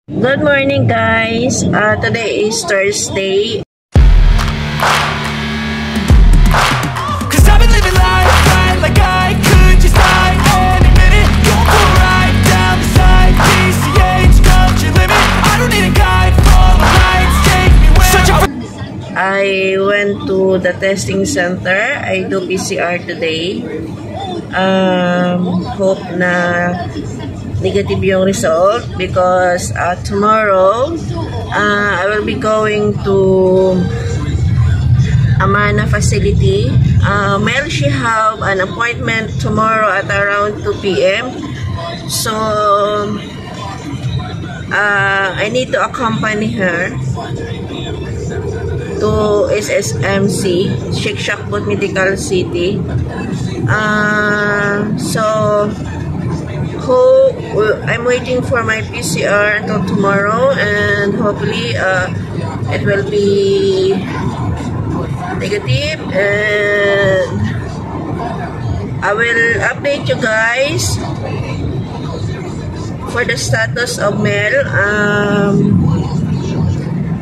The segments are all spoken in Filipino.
Good morning, guys. Today is Thursday. Cause I've been living life right like I could just die any minute. Going for a ride down the side, PCH, country limit. I don't need a guide, follow lights, take me where I went to the testing center. I do PCR today. Hope na negative yung result because tomorrow I will be going to Amana facility. Mel, she have an appointment tomorrow at around 2 p.m. So I need to accompany her to SSMC, Sheikh Shakbut Medical City. So I'm waiting for my PCR until tomorrow, and hopefully it will be negative, and I will update you guys for the status of Mel.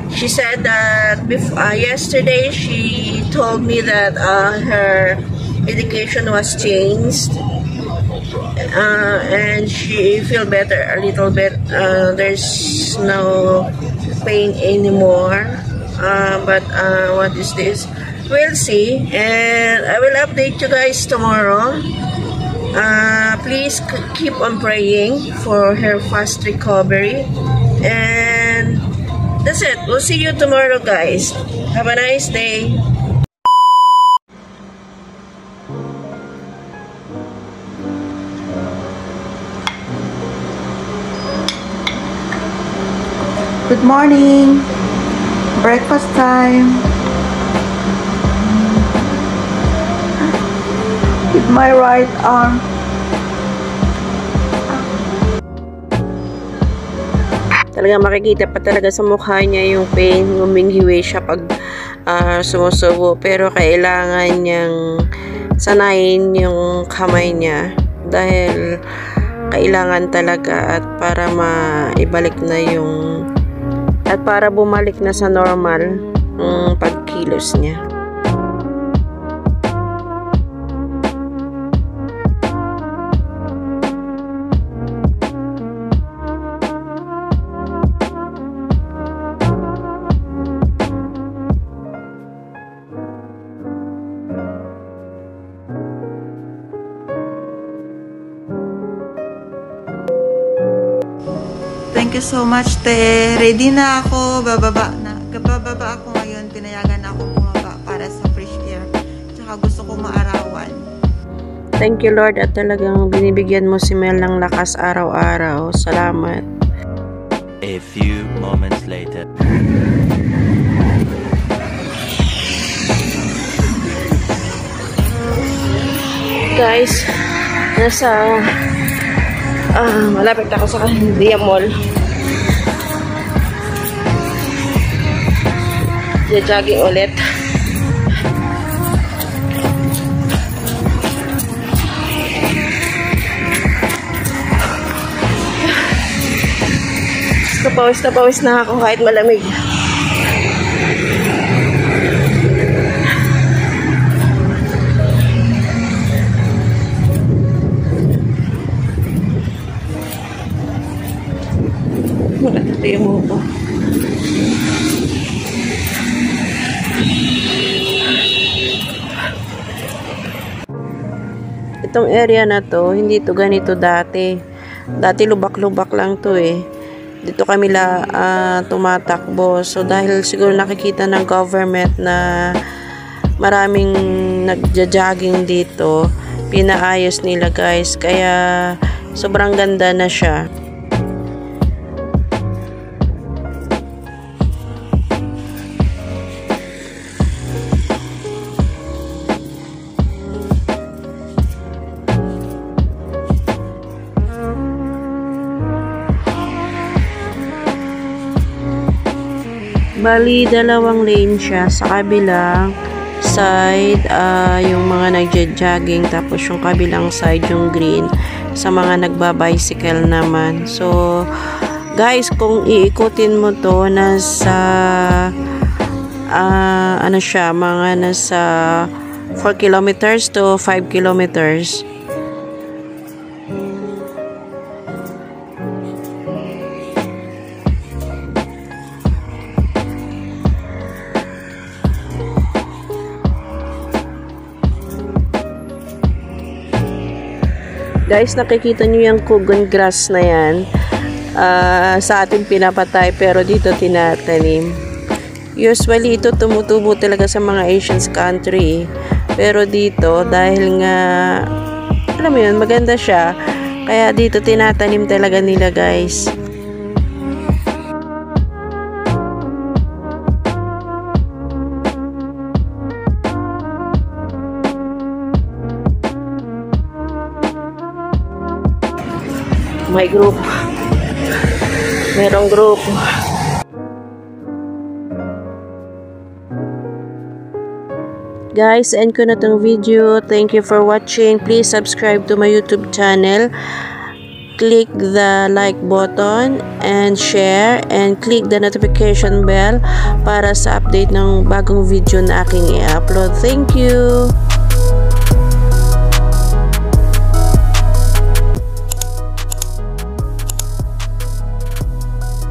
She said that yesterday she told me that her medication was changed, and she feel better a little bit. There's no pain anymore, but what is this? We'll see, and I will update you guys tomorrow. Please keep on praying for her fast recovery, and that's it. We'll see you tomorrow, guys. Have a nice day. Good morning. Breakfast time. With my right arm. Talaga makikita pa talaga sa mukha niya yung pain, huminghiwi siya pag sumusubo, pero kailangan niyang sanayin yung kamay niya dahil kailangan talaga at para maibalik na yung at para bumalik na sa normal yung pagkilos niya. Thank you so much, te. Ready na ako. Bababa ako ngayon. Pinayagan ako bumaba para sa fresh air. Tsaka gusto ko maarawan. Thank you, Lord, at talagang binibigyan mo si Mel ng lakas araw-araw. Salamat. A few moments later. Guys, malapit ako sa Dia Mall. Jogging ulit. Pawis na ako kahit malamig. Ito mo ko. Itong area na to, hindi to ganito dati. Dati lubak-lubak lang to eh. Dito kami tumatakbo. So dahil siguro nakikita ng government na maraming nagja-jogging dito, pinaayos nila, guys. Kaya sobrang ganda na siya. Bali, 2 lane siya. Sa kabilang side, yung mga nagja-jogging, tapos yung kabilang side, yung green, sa mga nagba-bicycle naman. So, Guys, kung iikutin mo to, nasa ano siya, mga nasa 4 kilometers to 5 kilometers. Guys, nakikita nyo yung kugon grass na yan. Sa atin pinapatay, pero dito tinatanim. Usually, ito tumutubo talaga sa mga Asian country. Pero dito, dahil nga, alam mo yun, maganda siya. Kaya dito tinatanim talaga nila, guys. May group. Merong group. Guys, end ko na tong video. Thank you for watching. Please subscribe to my YouTube channel. Click the like button and share and click the notification bell para sa update ng bagong video na aking i-upload. Thank you!